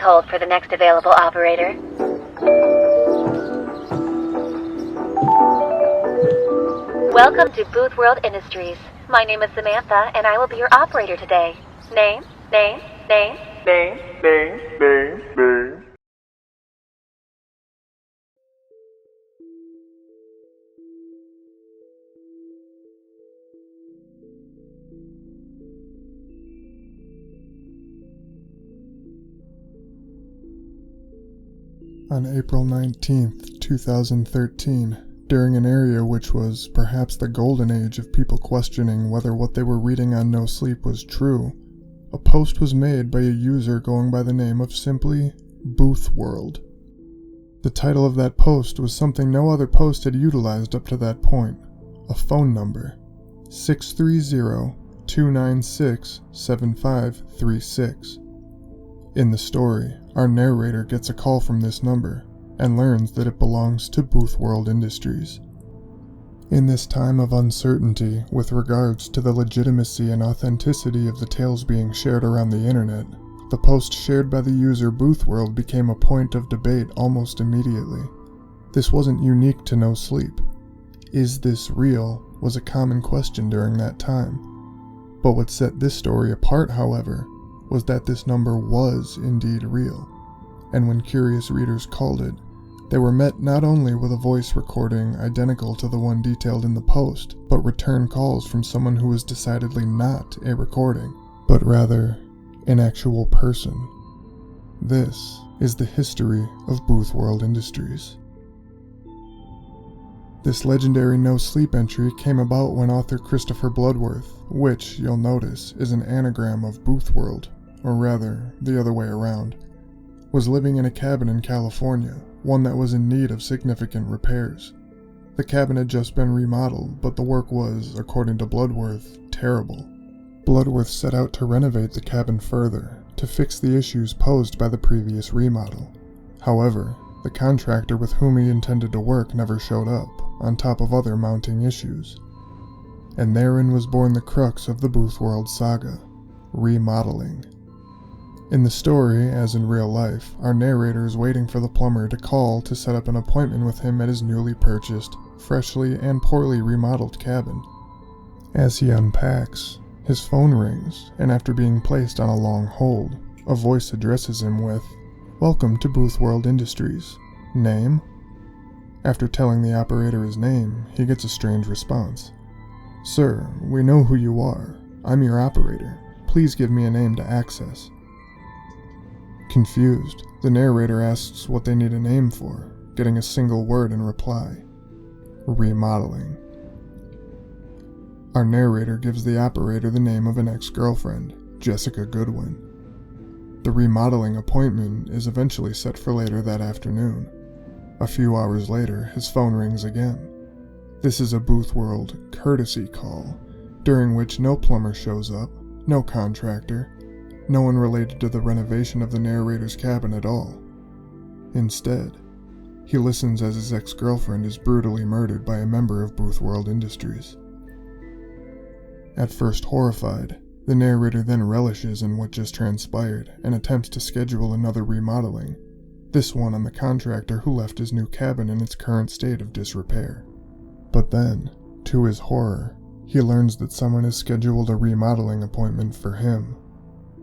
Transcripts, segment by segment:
hold for the next available operator. Welcome to Boothworld Industries. My name is Samantha, and I will be your operator today. Name. On April 19th, 2013, during an area which was perhaps the golden age of people questioning whether what they were reading on NoSleep was true, a post was made by a user going by the name of simply Boothworld. The title of that post was something no other post had utilized up to that point, a phone number, 630-296-7536. In the story, our narrator gets a call from this number and learns that it belongs to Boothworld Industries. In this time of uncertainty with regards to the legitimacy and authenticity of the tales being shared around the internet, the post shared by the user Boothworld became a point of debate almost immediately. This wasn't unique to NoSleep. Is this real was a common question during that time. But what set this story apart, however, was that this number was indeed real, and when curious readers called it, they were met not only with a voice recording identical to the one detailed in the post, but return calls from someone who was decidedly not a recording, but rather an actual person. This is the history of Boothworld Industries. This legendary NoSleep entry came about when author Christopher Bloodworth, which, you'll notice, is an anagram of Boothworld, or rather, the other way around, was living in a cabin in California, one that was in need of significant repairs. The cabin had just been remodeled, but the work was, according to Bloodworth, terrible. Bloodworth set out to renovate the cabin further, to fix the issues posed by the previous remodel. However, the contractor with whom he intended to work never showed up, on top of other mounting issues. And therein was born the crux of the Boothworld saga, remodeling. In the story, as in real life, our narrator is waiting for the plumber to call to set up an appointment with him at his newly purchased, freshly and poorly remodeled cabin. As he unpacks, his phone rings, and after being placed on a long hold, a voice addresses him with, "Welcome to Boothworld Industries. Name?" After telling the operator his name, he gets a strange response. "Sir, we know who you are. I'm your operator. Please give me a name to access." Confused, the narrator asks what they need a name for, getting a single word in reply: remodeling. Our narrator gives the operator the name of an ex-girlfriend, Jessica Goodwin. The remodeling appointment is eventually set for later that afternoon. A few hours later, his phone rings again. This is a Boothworld courtesy call, during which no plumber shows up, no contractor, no one related to the renovation of the narrator's cabin at all. Instead, he listens as his ex-girlfriend is brutally murdered by a member of Boothworld Industries. At first horrified, the narrator then relishes in what just transpired and attempts to schedule another remodeling, this one on the contractor who left his new cabin in its current state of disrepair. But then, to his horror, he learns that someone has scheduled a remodeling appointment for him.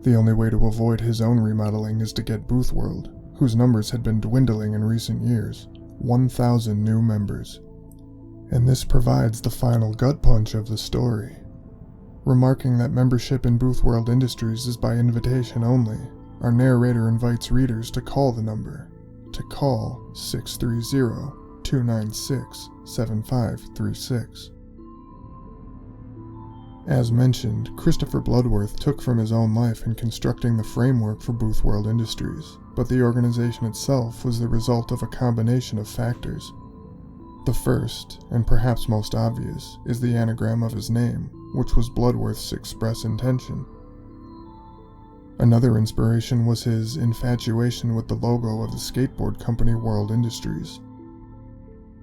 The only way to avoid his own remodeling is to get Boothworld, whose numbers had been dwindling in recent years, 1,000 new members. And this provides the final gut punch of the story. Remarking that membership in Boothworld Industries is by invitation only, our narrator invites readers to call the number, to call 630-296-7536. As mentioned, Christopher Bloodworth took from his own life in constructing the framework for Boothworld Industries, but the organization itself was the result of a combination of factors. The first, and perhaps most obvious, is the anagram of his name, which was Bloodworth's express intention. Another inspiration was his infatuation with the logo of the skateboard company World Industries.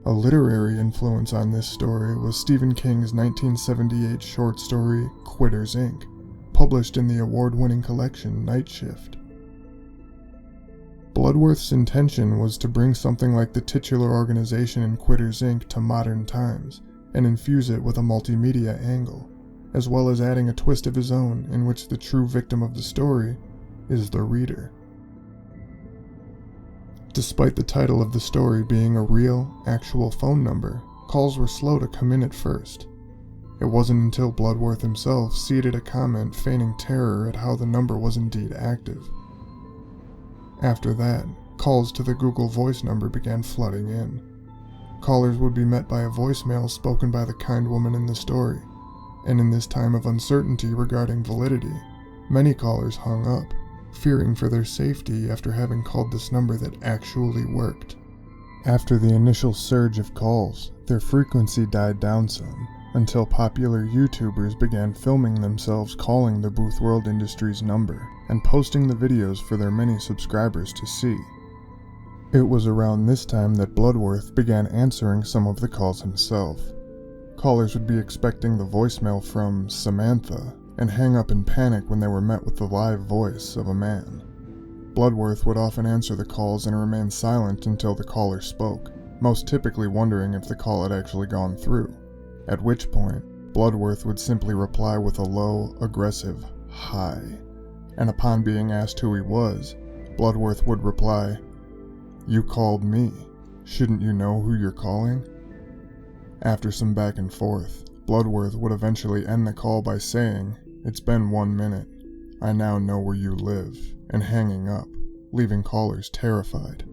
A literary influence on this story was Stephen King's 1978 short story, Quitters, Inc., published in the award-winning collection Night Shift. Bloodworth's intention was to bring something like the titular organization in Quitters Inc. to modern times, and infuse it with a multimedia angle, as well as adding a twist of his own in which the true victim of the story is the reader. Despite the title of the story being a real, actual phone number, calls were slow to come in at first. It wasn't until Bloodworth himself seeded a comment feigning terror at how the number was indeed active. After that, calls to the Google Voice number began flooding in. Callers would be met by a voicemail spoken by the kind woman in the story, and in this time of uncertainty regarding validity, many callers hung up, fearing for their safety after having called this number that actually worked. After the initial surge of calls, their frequency died down some, until popular YouTubers began filming themselves calling the Boothworld Industries number and posting the videos for their many subscribers to see. It was around this time that Bloodworth began answering some of the calls himself. Callers would be expecting the voicemail from Samantha and hang up in panic when they were met with the live voice of a man. Bloodworth would often answer the calls and remain silent until the caller spoke, most typically wondering if the call had actually gone through, at which point Bloodworth would simply reply with a low, aggressive "hi," and upon being asked who he was, Bloodworth would reply, "You called me. Shouldn't you know who you're calling?" After some back and forth, Bloodworth would eventually end the call by saying, "It's been 1 minute. I now know where you live," and hanging up, leaving callers terrified.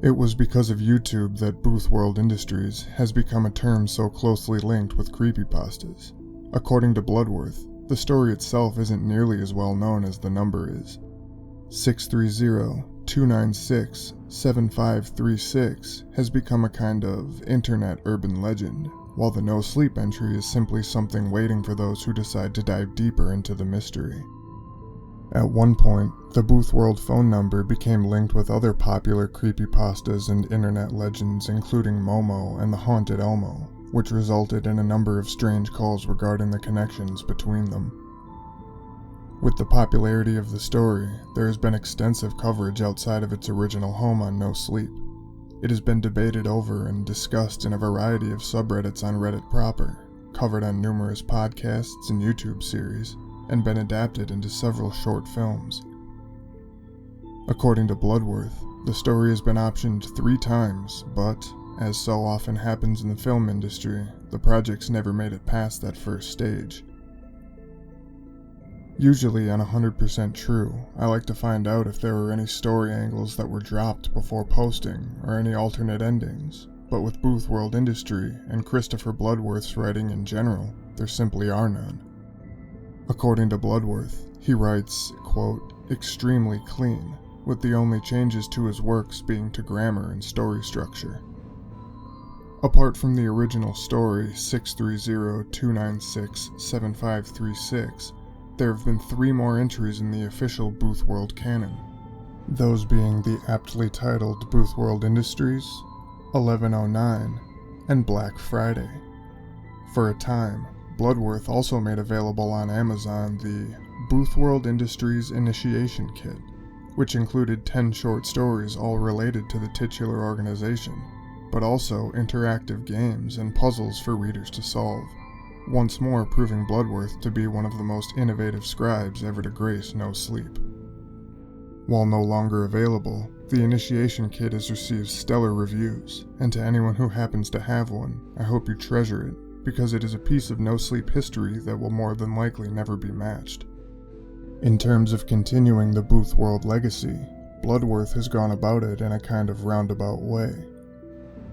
It was because of YouTube that Boothworld Industries has become a term so closely linked with creepypastas. According to Bloodworth, the story itself isn't nearly as well known as the number is. 630-296-7536 has become a kind of internet urban legend, while the NoSleep entry is simply something waiting for those who decide to dive deeper into the mystery. At one point, the Boothworld phone number became linked with other popular creepypastas and internet legends including Momo and the Haunted Elmo, which resulted in a number of strange calls regarding the connections between them. With the popularity of the story, there has been extensive coverage outside of its original home on NoSleep. It has been debated over and discussed in a variety of subreddits on Reddit proper, covered on numerous podcasts and YouTube series, and been adapted into several short films. According to Bloodworth, the story has been optioned 3 times, but, as so often happens in the film industry, the project's never made it past that first stage. Usually on 100% True, I like to find out if there were any story angles that were dropped before posting, or any alternate endings, but with Boothworld Industry and Christopher Bloodworth's writing in general, there simply are none. According to Bloodworth, he writes, quote, "extremely clean, with the only changes to his works being to grammar and story structure." Apart from the original story, 630-296-7536, there have been 3 more entries in the official Boothworld canon, those being the aptly titled Boothworld Industries, 1109, and Black Friday. For a time, Bloodworth also made available on Amazon the Boothworld Industries Initiation Kit, which included 10 short stories all related to the titular organization, but also interactive games and puzzles for readers to solve, once more proving Bloodworth to be one of the most innovative scribes ever to grace NoSleep. While no longer available, the Initiation Kit has received stellar reviews, and to anyone who happens to have one, I hope you treasure it, because it is a piece of NoSleep history that will more than likely never be matched. In terms of continuing the Boothworld legacy, Bloodworth has gone about it in a kind of roundabout way.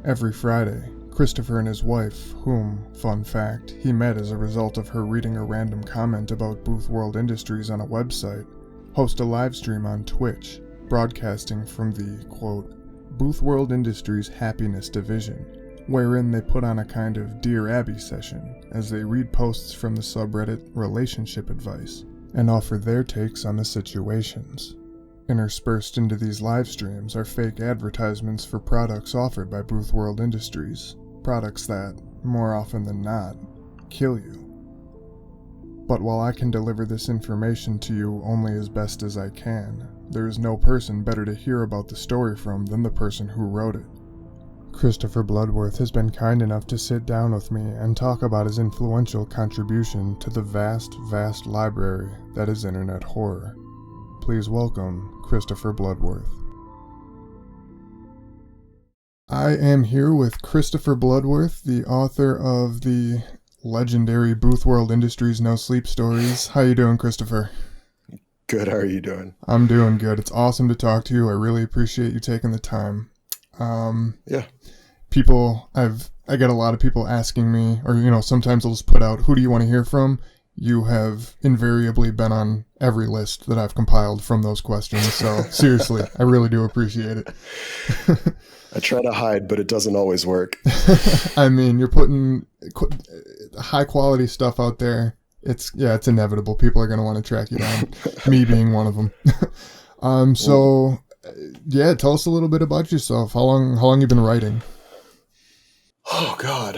Every Friday, Christopher and his wife, whom, fun fact, he met as a result of her reading a random comment about Boothworld Industries on a website, host a livestream on Twitch, broadcasting from the, quote, Boothworld Industries Happiness Division, wherein they put on a kind of Dear Abby session as they read posts from the subreddit Relationship Advice and offer their takes on the situations. Interspersed into these live streams are fake advertisements for products offered by Boothworld Industries, products that, more often than not, kill you. But while I can deliver this information to you only as best as I can, there is no person better to hear about the story from than the person who wrote it. Christopher Bloodworth has been kind enough to sit down with me and talk about his influential contribution to the vast, vast library that is internet horror. Please welcome Christopher Bloodworth. I am here with Christopher Bloodworth, the author of the legendary Boothworld Industries NoSleep stories. How you doing, Christopher? Good, how are you doing? I'm doing good. It's awesome to talk to you. I really appreciate you taking the time. Yeah. I get a lot of people asking me, or, sometimes I'll just put out, who do you want to hear from? You have invariably been on every list that I've compiled from those questions. So seriously, I really do appreciate it. I try to hide, but it doesn't always work. I mean, you're putting high quality stuff out there. It's inevitable. People are going to want to track you down. Me being one of them. Tell us a little bit about yourself. How long you been writing? Oh God.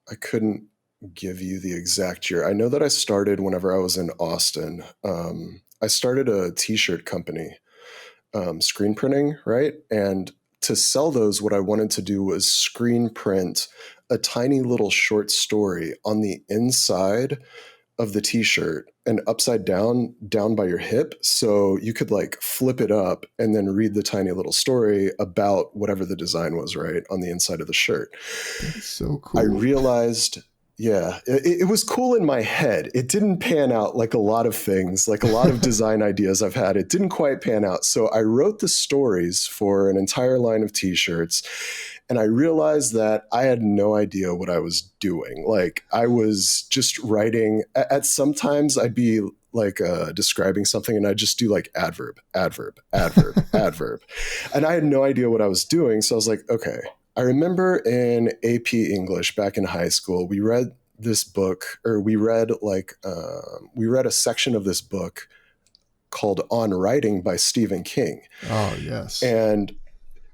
I couldn't give you the exact year. I know that I started whenever I was in Austin. I started a t-shirt company, screen printing, right? And to sell those, what I wanted to do was screen print a tiny little short story on the inside of the t-shirt and upside down by your hip. So you could like flip it up and then read the tiny little story about whatever the design was, right, on the inside of the shirt. That's so cool. I realized, it was cool in my head. It didn't pan out like a lot of things, like a lot of design ideas I've had. It didn't quite pan out. So I wrote the stories for an entire line of t-shirts. And I realized that I had no idea what I was doing. Like I was just writing. At sometimes I'd be like describing something and I'd just do like adverb, adverb. And I had no idea what I was doing. So I was like, okay. I remember in AP English back in high school, we read this book, or we read a section of this book called On Writing by Stephen King. Oh, yes. And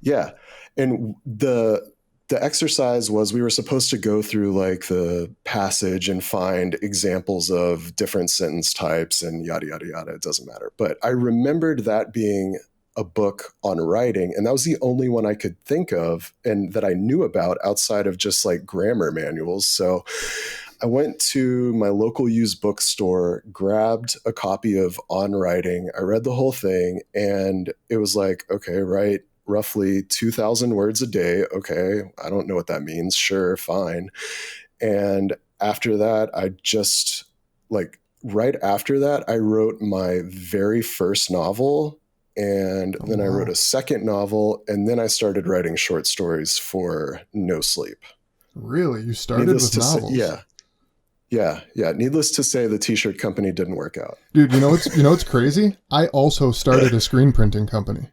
yeah. And the exercise was we were supposed to go through like the passage and find examples of different sentence types and yada, yada, yada. It doesn't matter. But I remembered that being a book on writing. And that was the only one I could think of and that I knew about outside of just like grammar manuals. So I went to my local used bookstore, grabbed a copy of On Writing. I read the whole thing and it was like, okay, write roughly 2,000 words a day. Okay, I don't know what that means. Sure, fine. And after that, right after that, I wrote my very first novel. And then I wrote a second novel. And then I started writing short stories for NoSleep. Really? You started with novels? Yeah. Needless to say, the t-shirt company didn't work out. Dude, you know what's crazy? I also started a screen printing company.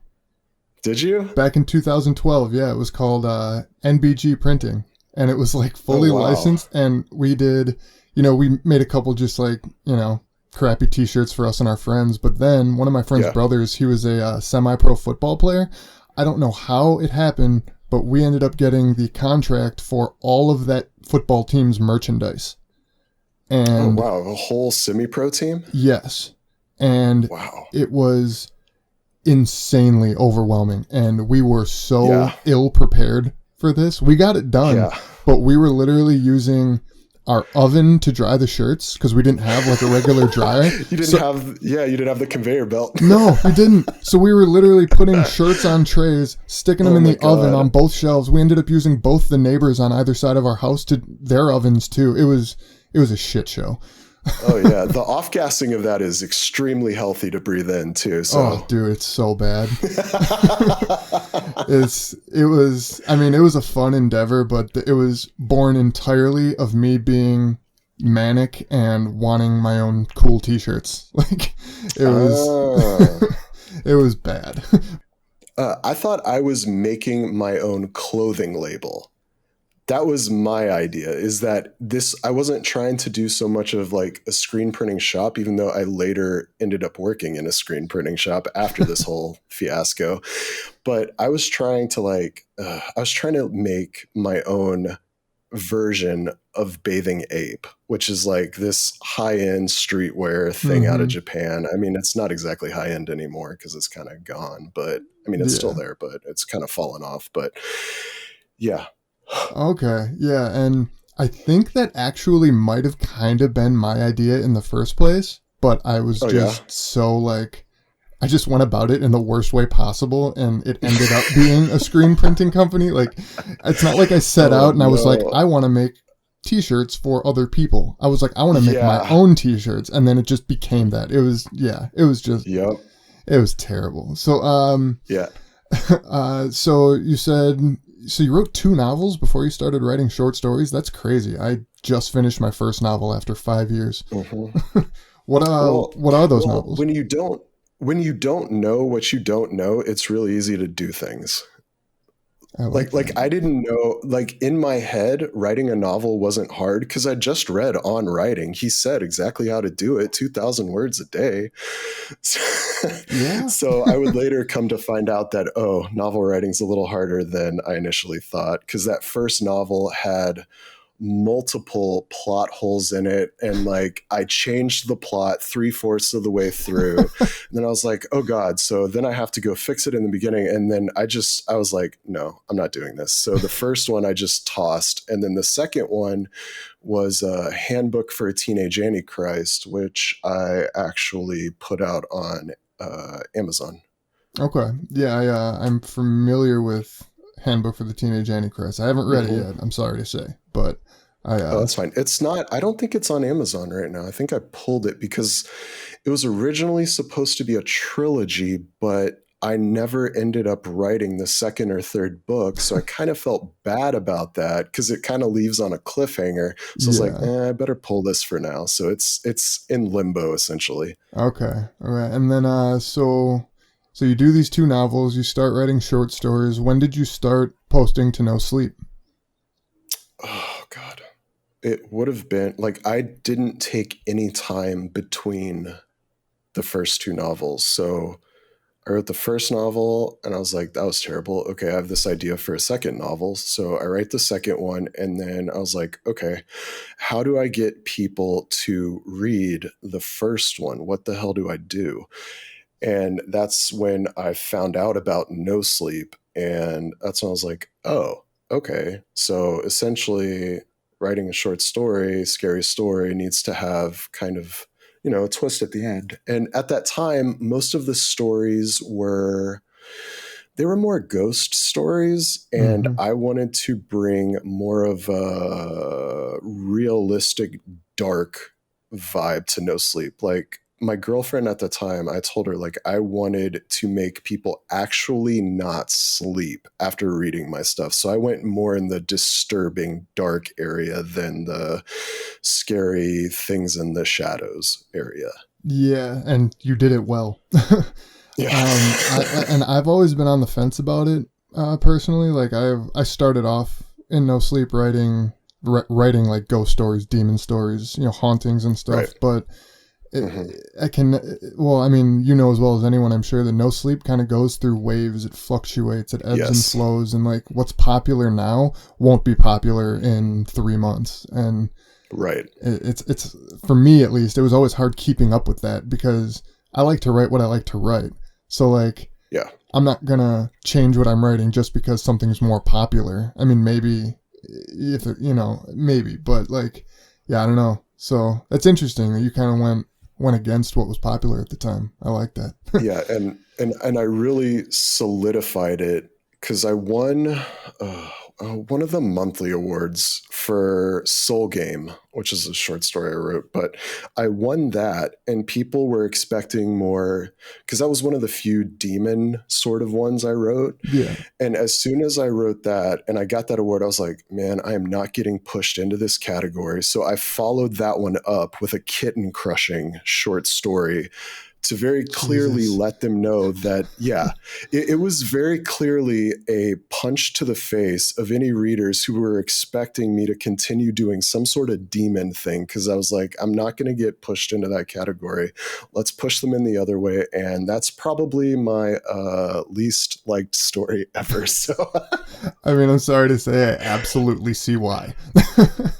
Did you? Back in 2012, yeah. It was called NBG Printing. And it was like fully licensed. And we did, we made a couple just like, crappy t-shirts for us and our friends. But then one of my friend's brothers, he was a semi-pro football player. I don't know how it happened, but we ended up getting the contract for all of that football team's merchandise. And a whole semi-pro team? Yes. And it was insanely overwhelming, and we were so ill prepared for this. We got it done, but we were literally using our oven to dry the shirts because we didn't have like a regular dryer. You didn't have the conveyor belt. No, we didn't. So we were literally putting shirts on trays, sticking them in the oven on both shelves. We ended up using both the neighbors on either side of our house to their ovens too. It was a shit show. Oh yeah, the off-gassing of that is extremely healthy to breathe in too. So. Oh, dude, it's so bad. It was a fun endeavor, but it was born entirely of me being manic and wanting my own cool t-shirts. Like it was bad. I thought I was making my own clothing label. That was my idea, is that I wasn't trying to do so much of like a screen printing shop, even though I later ended up working in a screen printing shop after this whole fiasco. But I was trying to make my own version of Bathing Ape, which is like this high-end streetwear thing out of Mm-hmm. Japan. I mean, it's not exactly high-end anymore because it's kind of gone, but I mean, it's still Yeah. there, but it's kind of fallen off. But yeah. Okay. Yeah. And I think that actually might have kind of been my idea in the first place, but I was Oh yeah. just so like, I just went about it in the worst way possible, and it ended up being a screen printing company. Like, it's not like I set Oh out and I was like, no. I want to make t-shirts for other people. I was like, I want to make my Yeah. own t-shirts, and then it just became that. It was, yeah, it was just, Yep. it was terrible. So, Yeah. so you said, so you wrote 2 novels before you started writing short stories? That's crazy. I just finished my first novel after 5 years. hmm Well, What are those well, novels? when you don't know what you don't know, it's really easy to do things. I like Like that. I didn't know, like in my head, writing a novel wasn't hard because I just read On Writing. He said exactly how to do it, 2,000 words a day. Yeah. So I would later come to find out that, oh, novel writing's a little harder than I initially thought because that first novel had multiple plot holes in it, and like I changed the plot 3/4 of the way through, and then I was like, oh god, so then I have to go fix it in the beginning, and then I was like, no, I'm not doing this. So the first one I just tossed, and then the second one was a handbook for a teenage antichrist, which I actually put out on Amazon. Okay. Yeah, I'm familiar with Handbook for the Teenage Antichrist. I haven't read it hmm yet, I'm sorry to say, but I Oh, that's fine. It's not, I don't think it's on Amazon right now. I think I pulled it because it was originally supposed to be a trilogy, but I never ended up writing the second or third book. So I kind of felt bad about that because it kind of leaves on a cliffhanger. So I was like, yeah. I better pull this for now. So it's in limbo essentially. Okay. All right. And then so you do these 2 novels, you start writing short stories. When did you start posting to NoSleep? Oh God. It would have been like I didn't take any time between the first 2 novels. So I wrote the first novel and I was like, that was terrible. Okay, I have this idea for a second novel. So I write the second one. And then I was like, okay, how do I get people to read the first one? What the hell do I do? And that's when I found out about No Sleep. And that's when I was like, oh, okay. So essentially, writing a short story, scary story, needs to have kind of, a twist at the end. And at that time, most of the stories were. They were more ghost stories, and Mm-hmm. I wanted to bring more of a realistic, dark vibe to No Sleep. Like my girlfriend at the time, I told her like I wanted to make people actually not sleep after reading my stuff. So I went more in the disturbing dark area than the scary things in the shadows area. Yeah, and you did it well. Yeah. And I've always been on the fence about it, personally. Like I started off in No Sleep writing like ghost stories, demon stories, hauntings and stuff. Right. But hmm I can, well, I mean, you know as well as anyone, I'm sure that No Sleep kind of goes through waves. It fluctuates, it ebbs and Yes. flows, and like what's popular now won't be popular in 3 months. And Right. it's for me at least, it was always hard keeping up with that because I like to write what I like to write. So like Yeah. I'm not gonna change what I'm writing just because something's more popular. I mean, maybe if maybe, but like, yeah, I don't know. So that's interesting that you kind of went against what was popular at the time. I like that. Yeah, and I really solidified it because I won one of the monthly awards for Soul Game, which is a short story I wrote. But I won that, and people were expecting more because that was one of the few demon sort of ones I wrote. Yeah. And as soon as I wrote that and I got that award, I was like, man, I am not getting pushed into this category. So I followed that one up with a kitten crushing short story to very clearly Jesus. let them know that, yeah, it was very clearly a punch to the face of any readers who were expecting me to continue doing some sort of demon thing. Cause I was like, I'm not going to get pushed into that category. Let's push them in the other way. And that's probably my least liked story ever. So I mean, I'm sorry to say, I absolutely see why.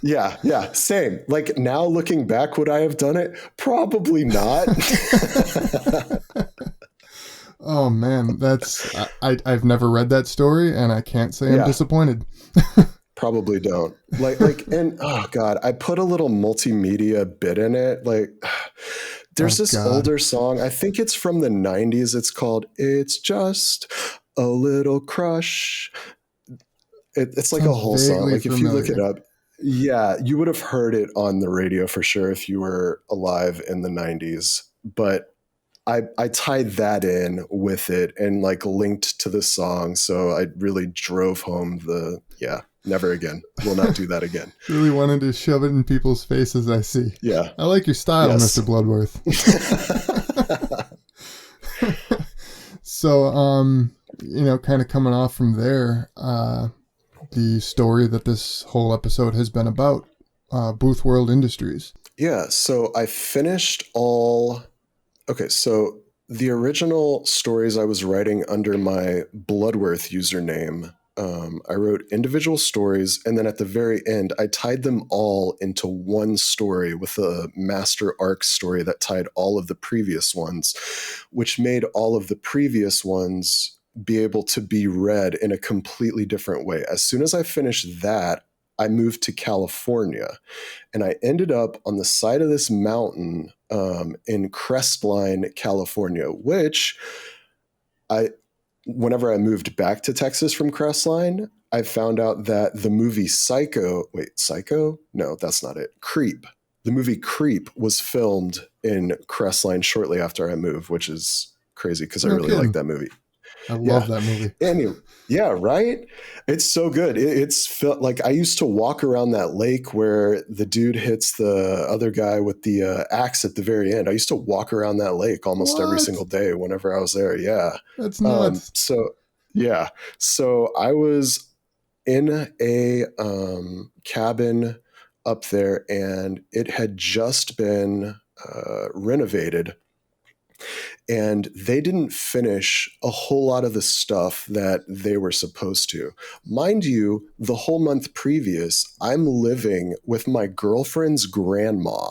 Yeah, same. Like now looking back, would I have done it? Probably not. Oh man, I've never read that story, and I can't say I'm Yeah, disappointed. probably don't. And oh God, I put a little multimedia bit in it. Like, there's Oh this God, older song. I think it's from the 90s. It's called It's Just a Little Crush. It's like a sounds whole song. vaguely Like if you look it familiar. up, yeah, you would have heard it on the radio for sure if you were alive in the 90s. But I tied that in with it and like linked to the song. So I really drove home never again. Will not do that again. Really wanted to shove it in people's faces. I see. Yeah. I like your style, Mr. Yes. Bloodworth. So, kind of coming off from there, the story that this whole episode has been about, Boothworld Industries. Yeah. So I finished all. Okay. So the original stories I was writing under my Bloodworth username, I wrote individual stories. And then at the very end, I tied them all into one story with a master arc story that tied all of the previous ones, which made all of the previous ones be able to be read in a completely different way. As soon as I finished that, I moved to California and I ended up on the side of this mountain in Crestline, California, which whenever I moved back to Texas from Crestline, I found out that the movie Psycho? No, that's not it. Creep. The movie Creep was filmed in Crestline shortly after I moved, which is crazy because I No really like kidding. that movie. I love Yeah. that movie. Anyway, yeah, right? It's so good. It's felt like I used to walk around that lake where the dude hits the other guy with the axe at the very end. I used to walk around that lake almost every What? single day whenever I was there. Yeah. That's nuts. Yeah. So I was in a cabin up there and it had just been renovated and they didn't finish a whole lot of the stuff that they were supposed to. Mind you, the whole month previous, I'm living with my girlfriend's grandma.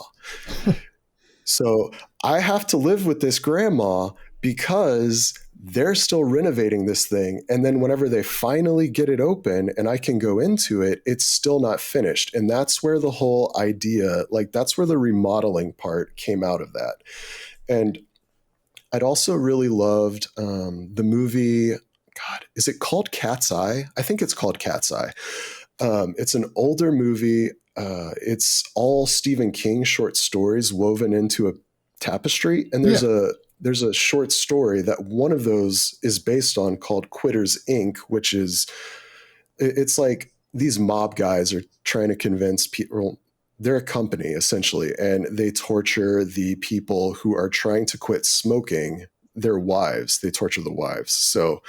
So I have to live with this grandma because they're still renovating this thing. And then whenever they finally get it open and I can go into it, it's still not finished. And that's where the whole idea, like that's where the remodeling part came out of that. And I'd also really loved the movie. God, is it called Cat's Eye? I think it's called Cat's Eye. It's an older movie. It's all Stephen King short stories woven into a tapestry, and Yeah. there's a short story that one of those is based on called Quitters Inc., which is it's like these mob guys are trying to convince people. They're a company essentially, and they torture the people who are trying to quit smoking. Their wives, they torture the wives. So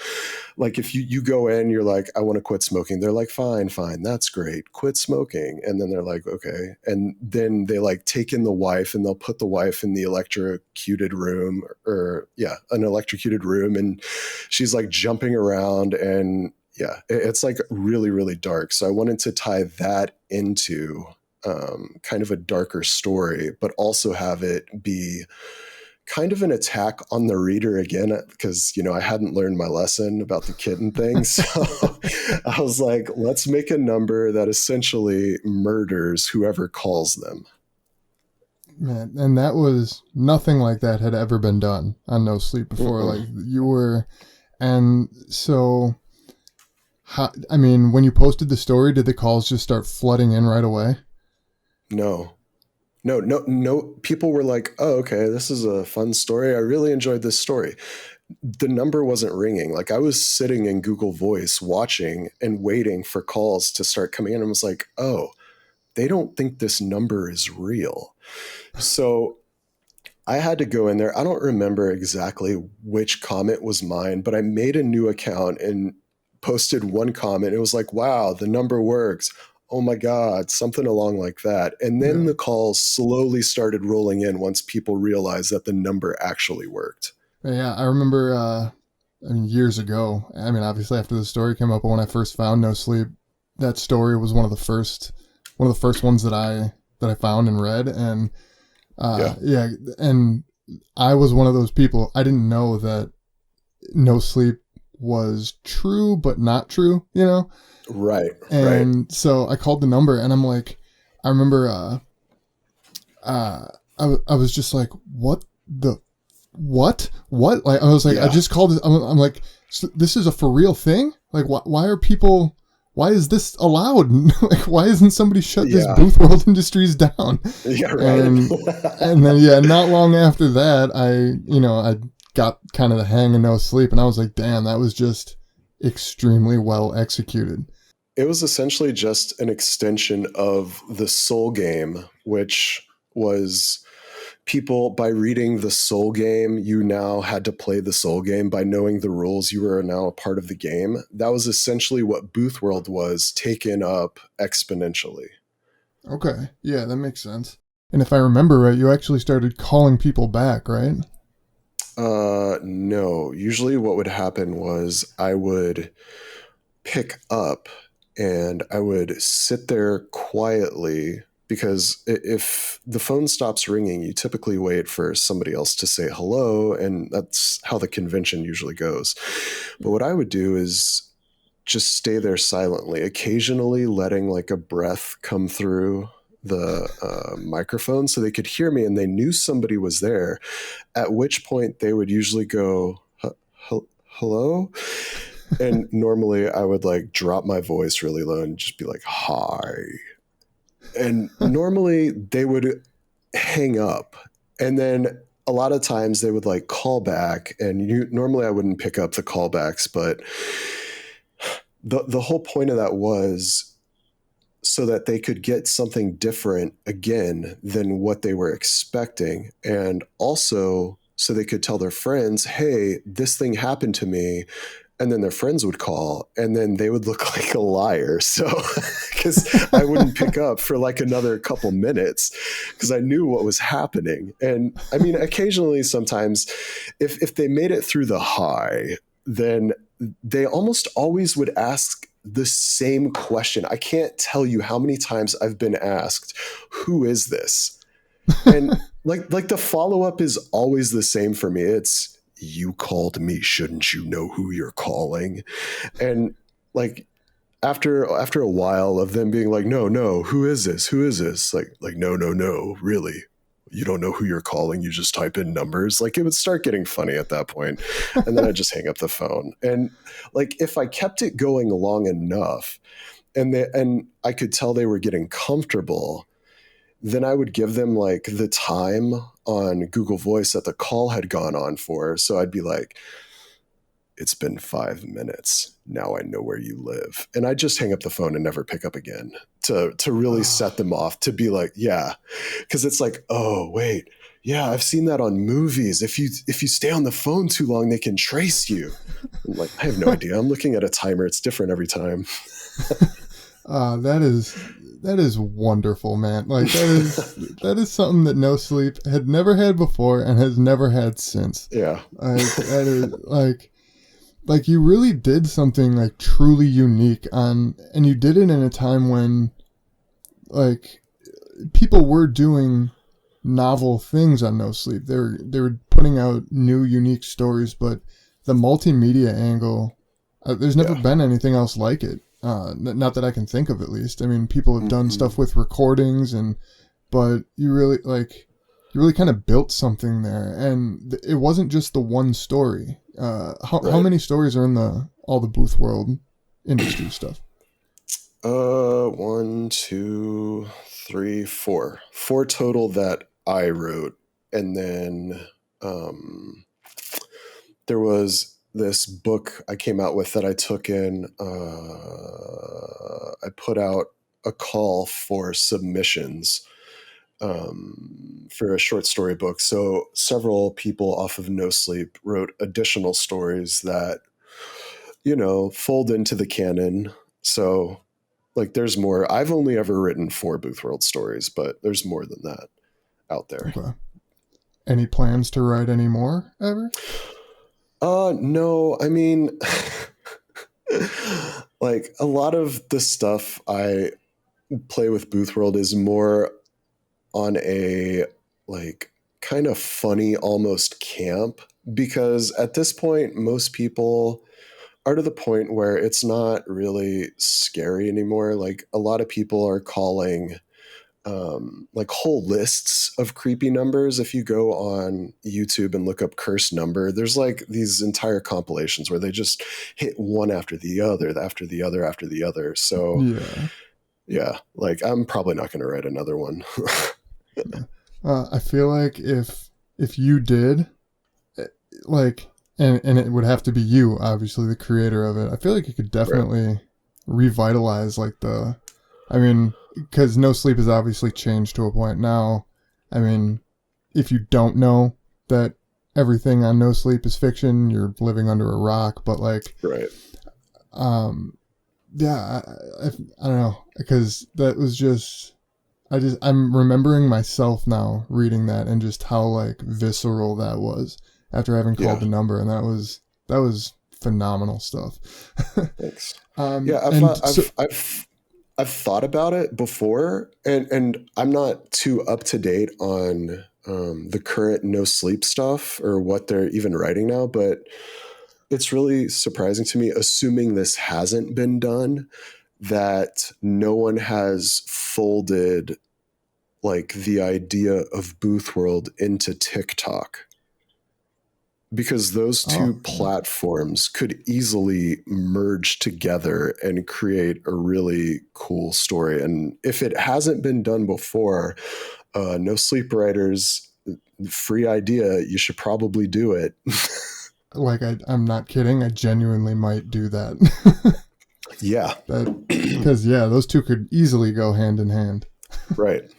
like if you go in, you're like, I want to quit smoking. They're like, fine, that's great. Quit smoking. And then they're like, okay. And then they like take in the wife and they'll put the wife in the electrocuted room an electrocuted room. And she's like jumping around and yeah, it's like really, really dark. So I wanted to tie that into kind of a darker story, but also have it be kind of an attack on the reader again, because, I hadn't learned my lesson about the kitten thing. So I was like, let's make a number that essentially murders whoever calls them. Man, and that was nothing like that had ever been done on NoSleep before. Mm-mm. Like you were, and so, when you posted the story, did the calls just start flooding in right away? No. People were like, oh, okay, this is a fun story. I really enjoyed this story. The number wasn't ringing. Like I was sitting in Google Voice watching and waiting for calls to start coming in and was like, oh, they don't think this number is real. So I had to go in there. I don't remember exactly which comment was mine, but I made a new account and posted one comment. It was like, wow, the number works. Oh my God, something along like that. And then Yeah. the calls slowly started rolling in once people realized that the number actually worked. Yeah, I remember years ago. Obviously after the story came up, but when I first found NoSleep, that story was one of the first one of the first ones that I found and read, and and I was one of those people. I didn't know that No Sleep was true but not true, you know? Right. And so I called the number, and I'm like, I remember I was just like, what? Like, I was like, I just called this. I'm like, so this is a for real thing? Like, why is this allowed? Like, why isn't somebody shut this Boothworld Industries down? Yeah, right. And then, not long after that, I got kind of the hang of No Sleep, and I was like, damn, that was just extremely well executed. It was essentially just an extension of the Soul game, which was people, by reading the Soul game, you now had to play the Soul game. By knowing the rules, you were now a part of the game. That was essentially what Boothworld was, taken up exponentially. Okay. Yeah, that makes sense. And if I remember right, you actually started calling people back, right? No. Usually what would happen was I would pick up and I would sit there quietly, because if the phone stops ringing, you typically wait for somebody else to say hello, and that's how the convention usually goes. But what I would do is just stay there silently, occasionally letting like a breath come through the microphone so they could hear me and they knew somebody was there, at which point they would usually go, hello? And normally I would like drop my voice really low and just be like, hi. And normally they would hang up. And then a lot of times they would like call back, and normally I wouldn't pick up the callbacks, but the whole point of that was so that they could get something different again than what they were expecting. And also so they could tell their friends, hey, this thing happened to me. And then their friends would call, and then they would look like a liar. So, because I wouldn't pick up for like another couple minutes because I knew what was happening. And I mean, occasionally, sometimes if they made it through the high, then they almost always would ask the same question. I can't tell you how many times I've been asked, who is this? And like the follow-up is always the same for me. It's, you called me, shouldn't you know who you're calling? And like after a while of them being like, no, who is this? Like no, really, you don't know who you're calling, you just type in numbers. Like, it would start getting funny at that point, and then I just hang up the phone. And like if I kept it going long enough, and I could tell they were getting comfortable, then I would give them like the time on Google Voice that the call had gone on for. So I'd be like, it's been 5 minutes. Now I know where you live. And I just hang up the phone and never pick up again to really set them off, to be like, yeah. Because it's like, oh, wait. Yeah, I've seen that on movies. If you stay on the phone too long, they can trace you. I'm like, I have no idea. I'm looking at a timer. It's different every time. That is wonderful, man. Like that is something that No Sleep had never had before and has never had since. Yeah. That is like you really did something like truly unique and you did it in a time when like people were doing novel things on No Sleep. They were putting out new unique stories, but the multimedia angle, there's never been anything else like it. Not that I can think of, at least. I mean, people have done stuff with recordings, but you really kind of built something there, and it wasn't just the one story. How many stories are in all the Boothworld Industries stuff? 1, 2, 3, 4. 4 total that I wrote, and then there was this book I came out with that I took in. I put out a call for submissions for a short story book. So several people off of No Sleep wrote additional stories that, fold into the canon. So like there's more. I've only ever written 4 Boothworld stories, but there's more than that out there. Okay. Any plans to write any more ever? No, I mean, like a lot of the stuff I play with Boothworld is more on a like kind of funny, almost camp, because at this point, most people are to the point where it's not really scary anymore. Like a lot of people are calling like whole lists of creepy numbers. If you go on YouTube and look up cursed number, there's like these entire compilations where they just hit one after the other, after the other, after the other. So Yeah. yeah, like I'm probably not going to write another one. Yeah. I feel like if you did, like, and it would have to be you, obviously the creator of it. I feel like you could Right. definitely revitalize like the, I mean, because No Sleep has obviously changed to a point now. I mean, if you don't know that everything on No Sleep is fiction, you're living under a rock. But like, Right. um, yeah, I don't know, because that was just. I'm remembering myself now reading that and just how like visceral that was after having called Yeah. the number, and that was phenomenal stuff. Thanks. Yeah, I've And uh, so I've thought about it before, and I'm not too up to date on the current No Sleep stuff or what they're even writing now, but it's really surprising to me, assuming this hasn't been done, that no one has folded like the idea of Booth World into TikTok, because those two oh platforms could easily merge together and create a really cool story. And if it hasn't been done before, No Sleep Writers, free idea, you should probably do it. like I'm not kidding, I genuinely might do that. Yeah. That because yeah, those two could easily go hand in hand. Right.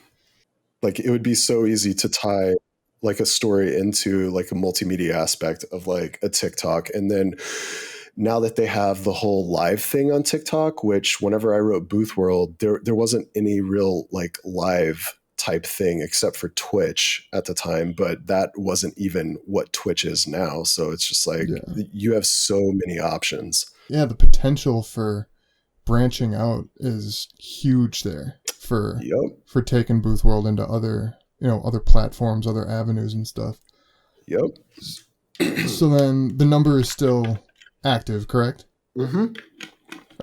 Like it would be so easy to tie like a story into like a multimedia aspect of like a TikTok. And then now that they have the whole live thing on TikTok, which whenever I wrote Booth World, there wasn't any real like live type thing except for Twitch at the time, but that wasn't even what Twitch is now. So it's just like Yeah, you have so many options. yeah, the potential for branching out is huge there Yep. for taking Booth World into other other platforms, other avenues and stuff. Yep. So then the number is still active, correct? Mm-hmm.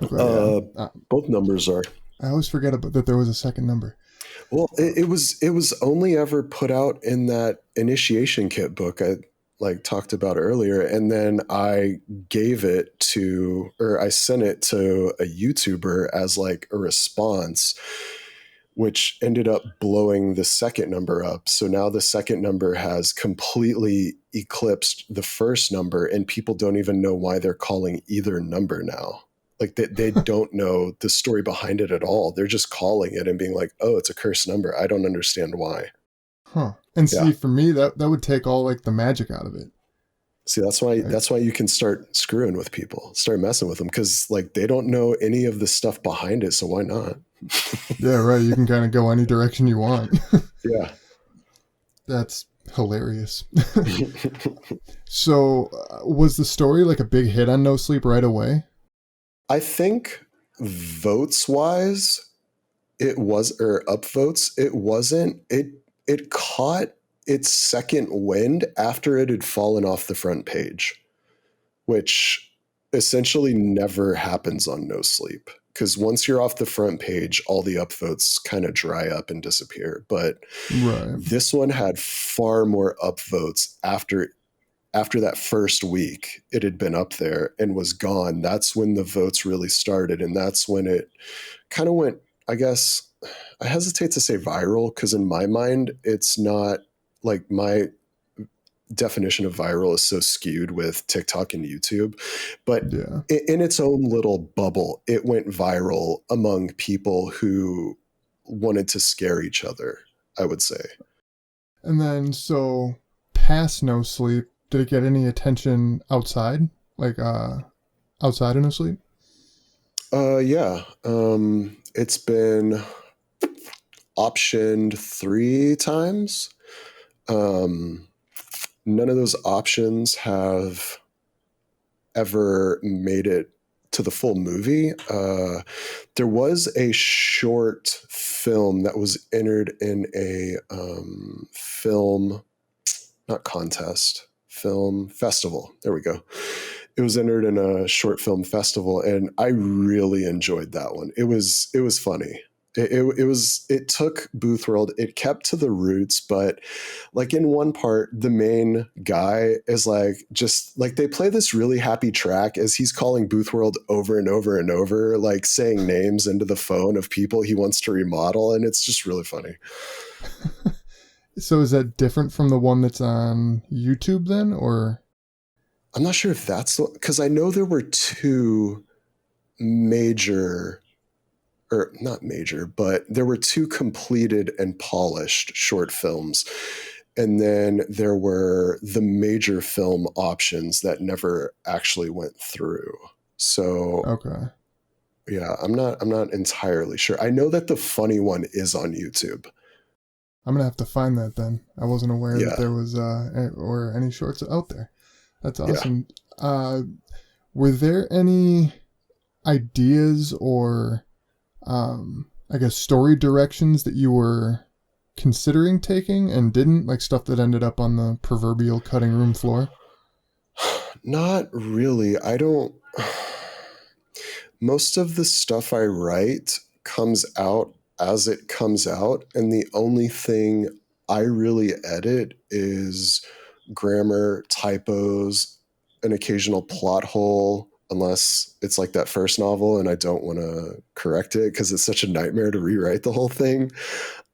Okay, yeah. Both numbers are. I always forget about that there was a second number. Well, it was only ever put out in that initiation kit book I like talked about earlier, and then I gave it to, or I sent it to a YouTuber as like a response, which ended up blowing the second number up. So now the second number has completely eclipsed the first number, and people don't even know why they're calling either number now. Like they don't know the story behind it at all. They're just calling it and being like, oh, it's a cursed number. I don't understand why. Huh. And Yeah. see, for me, that would take all like the magic out of it. See, that's why Like, you can start screwing with people, start messing with them, because like they don't know any of the stuff behind it. So why not? yeah, right. You can kind of go any direction you want. Yeah. That's hilarious. So, was the story like a big hit on No Sleep right away? I think votes wise, it was, or upvotes, it wasn't. It caught its second wind after it had fallen off the front page, which essentially never happens on No Sleep. Because once you're off the front page, all the upvotes kind of dry up and disappear. But Right. this one had far more upvotes after that first week. It had been up there and was gone. That's when the votes really started, and that's when it kind of went, I guess, I hesitate to say viral, because in my mind, it's not, like, my definition of viral is so skewed with TikTok and YouTube. But Yeah. in its own little bubble, it went viral among people who wanted to scare each other, I would say. And then, so past No Sleep, did it get any attention outside? Like, outside of No Sleep? Yeah. It's been optioned 3 times. Um, None of those options have ever made it to the full movie. There was a short film that was entered in a film, not contest, film festival. There we go. It was entered in a short film festival, and I really enjoyed that one. It was funny. It took Boothworld. It kept to the roots, but like in one part, the main guy is like, just like they play this really happy track as he's calling Boothworld over and over and over, like saying names into the phone of people he wants to remodel. And it's just really funny. So is that different from the one that's on YouTube then, or? I'm not sure if that's because I know there were two major, or not major, but there were two completed and polished short films. And then there were the major film options that never actually went through. So, okay. Yeah, I'm not entirely sure. I know that the funny one is on YouTube. I'm going to have to find that then. I wasn't aware that there was or any shorts out there. That's awesome. Yeah. Were there any ideas or I guess story directions that you were considering taking and didn't, like stuff that ended up on the proverbial cutting room floor? Not really. I don't. Most of the stuff I write comes out as it comes out, and the only thing I really edit is grammar, typos, an occasional plot hole, unless it's like that first novel and I don't want to correct it because it's such a nightmare to rewrite the whole thing.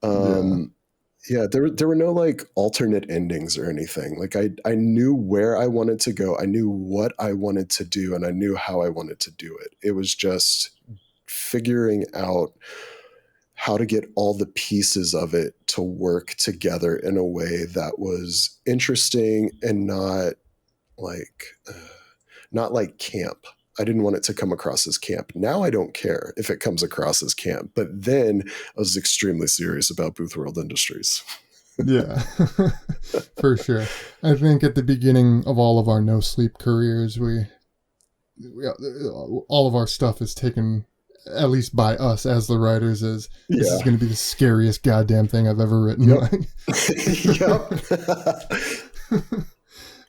There were no like alternate endings or anything. Like I knew where I wanted to go. I knew what I wanted to do, and I knew how I wanted to do it. It was just figuring out how to get all the pieces of it to work together in a way that was interesting and not like camp. I didn't want it to come across as camp. Now I don't care if it comes across as camp, but then I was extremely serious about Boothworld Industries. Yeah, for sure. I think at the beginning of all of our NoSleep careers, we all of our stuff is taken, at least by us as the writers, as this is going to be the scariest goddamn thing I've ever written. Yep. Yep.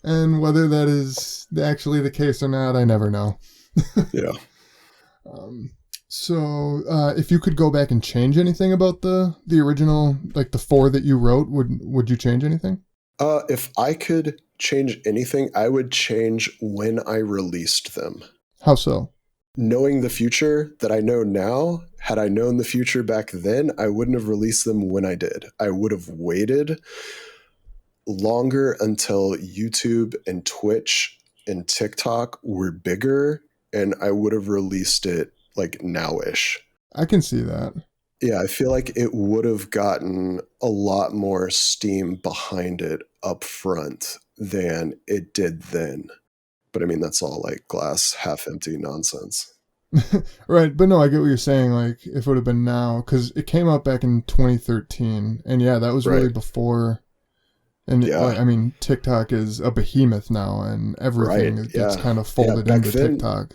And whether that is actually the case or not, I never know. Yeah. So if you could go back and change anything about the original, like the 4 that you wrote, would you change anything? If I could change anything, I would change when I released them. How so? Knowing the future that I know now, had I known the future back then, I wouldn't have released them when I did. I would have waited longer until YouTube and Twitch and TikTok were bigger, and I would have released it like now-ish. I can see that. Yeah, I feel like it would have gotten a lot more steam behind it up front than it did then. But I mean, that's all like glass half empty nonsense. Right, but no, I get what you're saying. Like, if it would have been now, because it came out back in 2013, and yeah, that was really before. And I mean, TikTok is a behemoth now, and everything gets kind of folded into TikTok.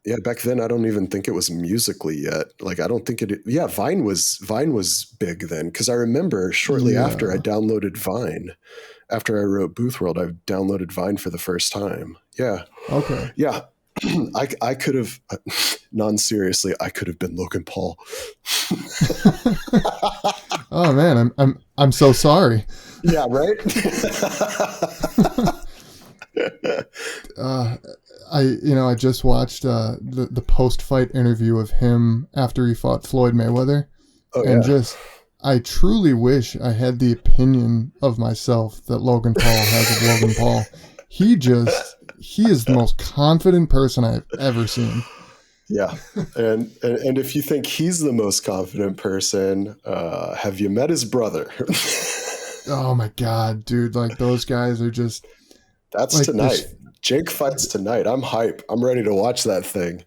Yeah, back then I don't even think it was Musical.ly yet. Like I don't think it. Yeah, Vine was big then, because I remember shortly after I downloaded Vine. After I wrote Boothworld, I downloaded Vine for the first time. Yeah. Okay. Yeah. I could have, non-seriously, I could have been Logan Paul. Oh man, I'm so sorry. Yeah, right. I just watched the post-fight interview of him after he fought Floyd Mayweather, I truly wish I had the opinion of myself that Logan Paul has of Logan Paul. He is the most confident person I've ever seen. Yeah. And if you think he's the most confident person, have you met his brother? Oh my God, dude. Like those guys are just. That's like tonight. Jake fights tonight. I'm hype. I'm ready to watch that thing.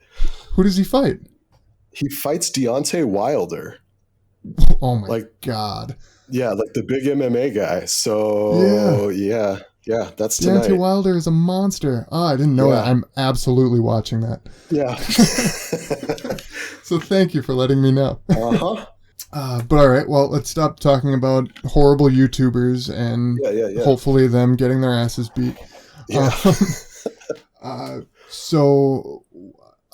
Who does he fight? He fights Deontay Wilder. Oh my God. Yeah, like the big MMA guy. So yeah. Yeah, that's Deontay tonight. Wilder is a monster. Oh, I didn't know that. Yeah. I'm absolutely watching that. Yeah. So thank you for letting me know. Uh-huh. But all right, well, let's stop talking about horrible YouTubers and Yeah. hopefully them getting their asses beat. Yeah. So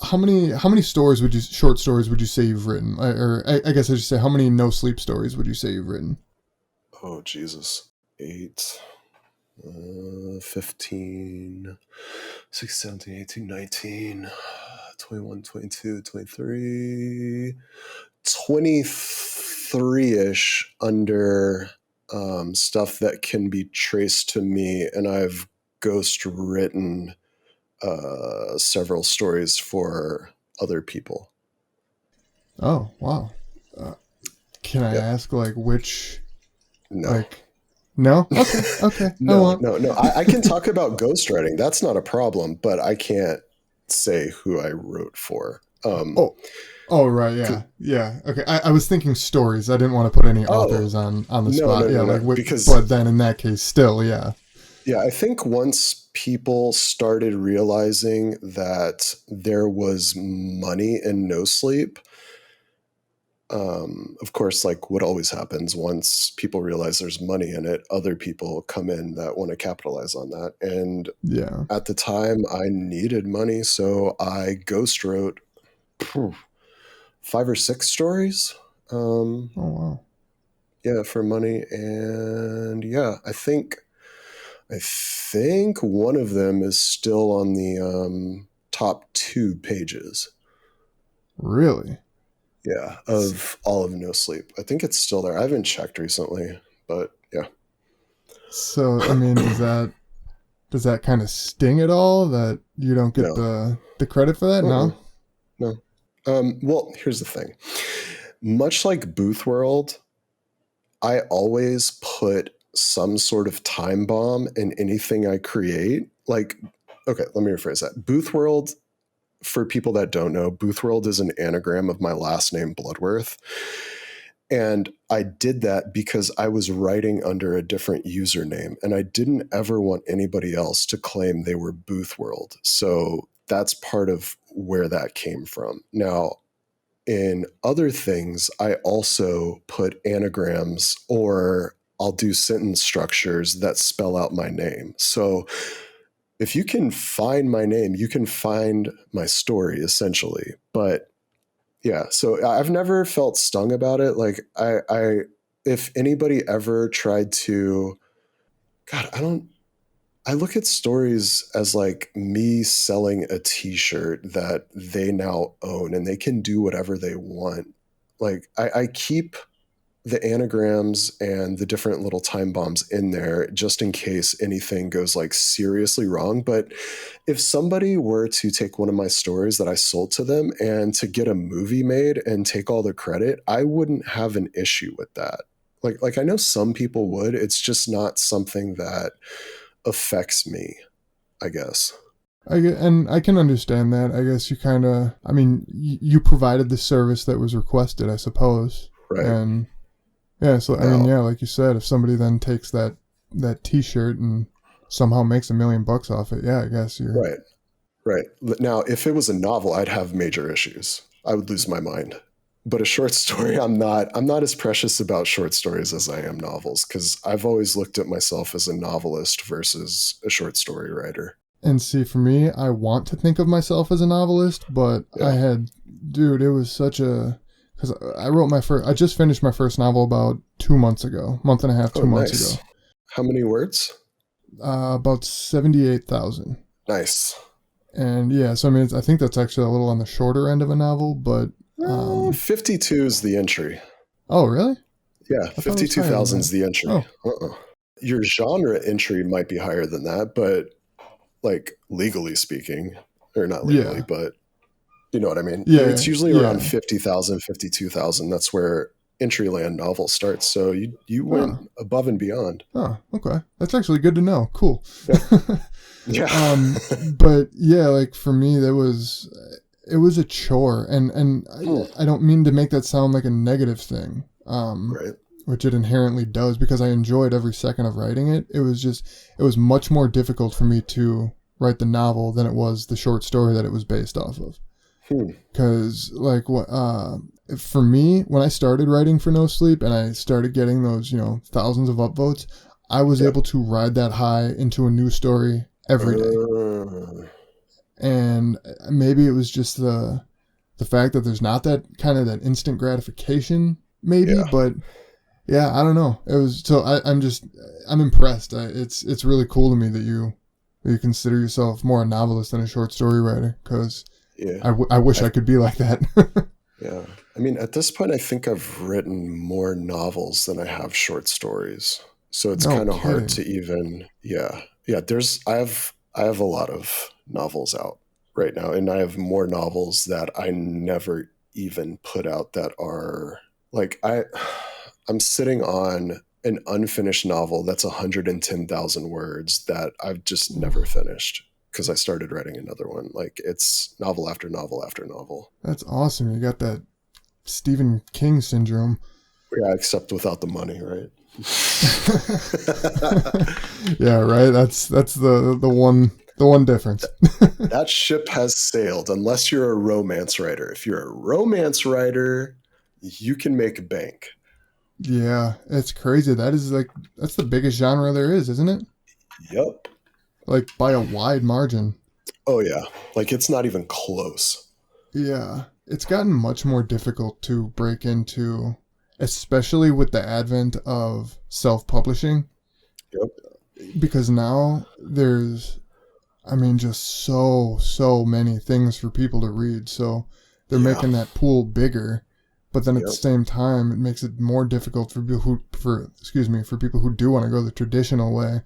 how many short stories would you say you've written? Or I guess I should say, how many no sleep stories would you say you've written? Oh, Jesus. 8, 15, 16, 17, 18, 19, 21, 22, 23, 23-ish under stuff that can be traced to me. And I've ghost written several stories for other people. Oh, wow. Can I Yep. ask, like, which, No. like, no? Okay. No. I can talk about ghostwriting. That's not a problem, but I can't say who I wrote for. Oh, right, yeah. Okay, I was thinking stories. I didn't want to put any authors on the spot. No. Because, but then in that case, still, yeah. yeah, I think once people started realizing that there was money in NoSleep, of course, like what always happens, once people realize there's money in it, other people come in that want to capitalize on that. And Yeah. at the time, I needed money, so I ghost wrote 5 or 6 stories. Oh, wow. Yeah, for money. And yeah, I think one of them is still on the top 2 pages. Really? Yeah, of all of NoSleep. I think it's still there. I haven't checked recently, but yeah. So, I mean, does that kind of sting at all that you don't get No. the credit for that? Uh-uh. No? No. Well, here's the thing. Much like Boothworld, I always put some sort of time bomb in anything I create. Like, okay, let me rephrase that. Boothworld, for people that don't know, Boothworld is an anagram of my last name, Bloodworth. And I did that because I was writing under a different username, and I didn't ever want anybody else to claim they were Boothworld. So that's part of where that came from. Now, in other things, I also put anagrams, or I'll do sentence structures that spell out my name. So if you can find my name, you can find my story, essentially. But yeah, so I've never felt stung about it. Like if anybody ever tried to, God, I look at stories as like me selling a t-shirt that they now own and they can do whatever they want. Like I keep the anagrams and the different little time bombs in there just in case anything goes like seriously wrong. But if somebody were to take one of my stories that I sold to them and to get a movie made and take all the credit, I wouldn't have an issue with that. Like I know some people would. It's just not something that affects me, I guess. And I can understand that. I guess you kind of, I mean, you provided the service that was requested, I suppose. Right. And yeah, so I mean, yeah, like you said, if somebody then takes that T-shirt and somehow makes $1 million off it, yeah, I guess you're right. Now, if it was a novel, I'd have major issues. I would lose my mind. But a short story, I'm not as precious about short stories as I am novels, because I've always looked at myself as a novelist versus a short story writer. And see, for me, I want to think of myself as a novelist, but Yeah. it was such a, because I just finished my first novel about 2 months ago, month and a half, 2 months Nice. ago. How many words? About 78,000. Nice. And yeah, so I mean, I think that's actually a little on the shorter end of a novel, but 52 is the entry. Oh, really? Yeah, 52,000 is the entry. Oh. Your genre entry might be higher than that, but like legally speaking, or not legally, but you know what I mean? Yeah, it's usually around 50,000, 52,000. That's where entry-land novel starts. So you went above and beyond. Oh, okay. That's actually good to know. Cool. Yeah. But yeah, like for me, it was a chore, and I don't mean to make that sound like a negative thing. Right. which it inherently does because I enjoyed every second of writing it. It was much more difficult for me to write the novel than it was the short story that it was based off of. Because like what for me, when I started writing for NoSleep and I started getting those, thousands of upvotes, I was able to ride that high into a new story every day. And maybe it was just the fact that there's not that kind of that instant gratification, maybe, but yeah, I don't know. It was so I'm impressed. It's really cool to me that you consider yourself more a novelist than a short story writer, because I wish I could be like that. Yeah. I mean, at this point, I think I've written more novels than I have short stories. So it's kind of hard to even, yeah. I have a lot of novels out right now, and I have more novels that I never even put out that are like, I'm sitting on an unfinished novel that's 110,000 words that I've just never finished, because I started writing another one. Like, it's novel after novel after novel. That's awesome. You got that Stephen King syndrome. Yeah, except without the money, right? Yeah, right. That's the one difference. That ship has sailed, unless you're a romance writer. If you're a romance writer, you can make bank. Yeah, it's crazy. That's the biggest genre there is, isn't it? Yep. Like by a wide margin. Oh yeah. Like, it's not even close. Yeah. It's gotten much more difficult to break into, especially with the advent of self-publishing. Yep. Because now there's, just so many things for people to read. So they're making that pool bigger. But then at the same time, it makes it more difficult for people for people who do want to go the traditional way.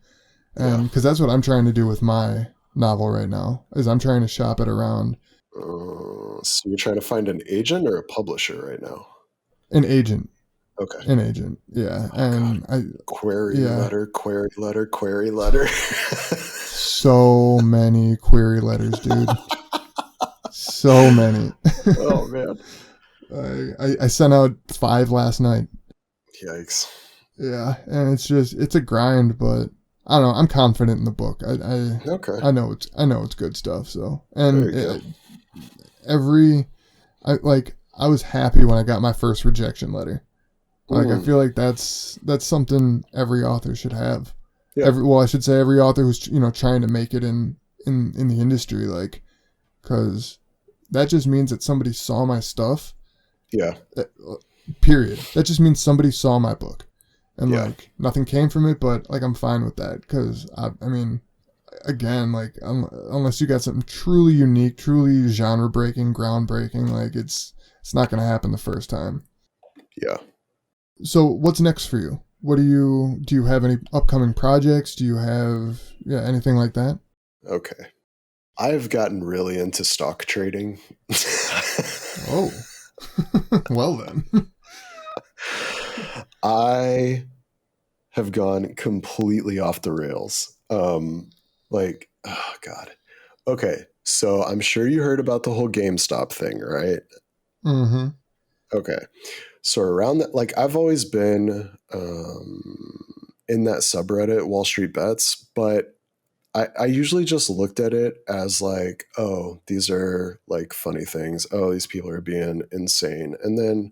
And because that's what I'm trying to do with my novel right now, is I'm trying to shop it around. So you're trying to find an agent or a publisher right now? An agent. Okay. An agent, yeah. Oh, God. Query letter. So many query letters, dude. So many. Oh, man. I sent out 5 last night. Yikes. Yeah, and it's a grind, but I don't know. I'm confident in the book. I know it's good stuff. So, and I was happy when I got my first rejection letter. Like, I feel like that's something every author should have. Yeah. I should say every author who's trying to make it in the industry, like, because that just means that somebody saw my stuff. Yeah. Period. That just means somebody saw my book, and like nothing came from it. But like, I'm fine with that, because again, like, unless you got something truly unique, truly genre breaking, groundbreaking, like it's not going to happen the first time. Yeah. So what's next for you? Do you have any upcoming projects? Do you have anything like that? Okay. I've gotten really into stock trading. Oh. Well then. I have gone completely off the rails. Like, oh God. Okay. So I'm sure you heard about the whole GameStop thing, right? Mm-hmm. Okay. So around that, like, I've always been in that subreddit, Wall Street Bets, but I usually just looked at it as like, oh, these are like funny things. Oh, these people are being insane. And then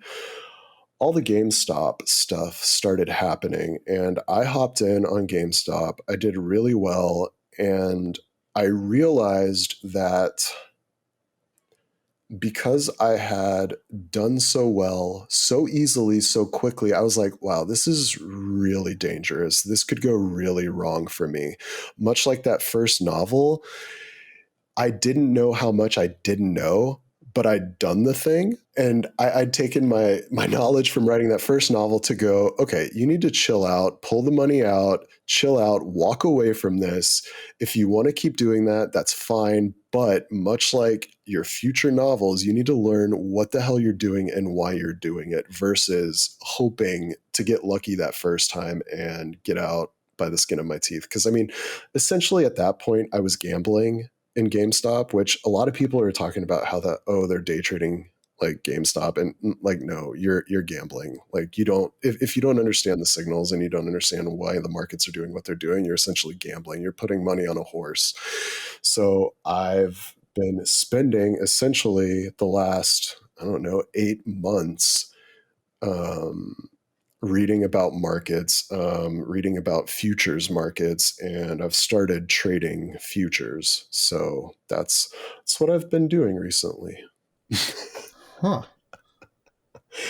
all the GameStop stuff started happening, and I hopped in on GameStop. I did really well, and I realized that because I had done so well, so easily, so quickly, I was like, wow, this is really dangerous. This could go really wrong for me. Much like that first novel, I didn't know how much I didn't know, but I'd done the thing. And I'd taken my knowledge from writing that first novel to go, okay, you need to chill out, pull the money out, chill out, walk away from this. If you want to keep doing that, that's fine. But much like your future novels, you need to learn what the hell you're doing and why you're doing it, versus hoping to get lucky that first time and get out by the skin of my teeth. Because, I mean, essentially at that point, I was gambling in GameStop, which a lot of people are talking about how they're day trading like GameStop, and like, no, you're gambling. Like, you don't, if you don't understand the signals and you don't understand why the markets are doing what they're doing, you're essentially gambling. You're putting money on a horse. So I've been spending essentially the last, I don't know, 8 months, um, reading about markets, reading about futures markets, and I've started trading futures. So that's what I've been doing recently. Huh.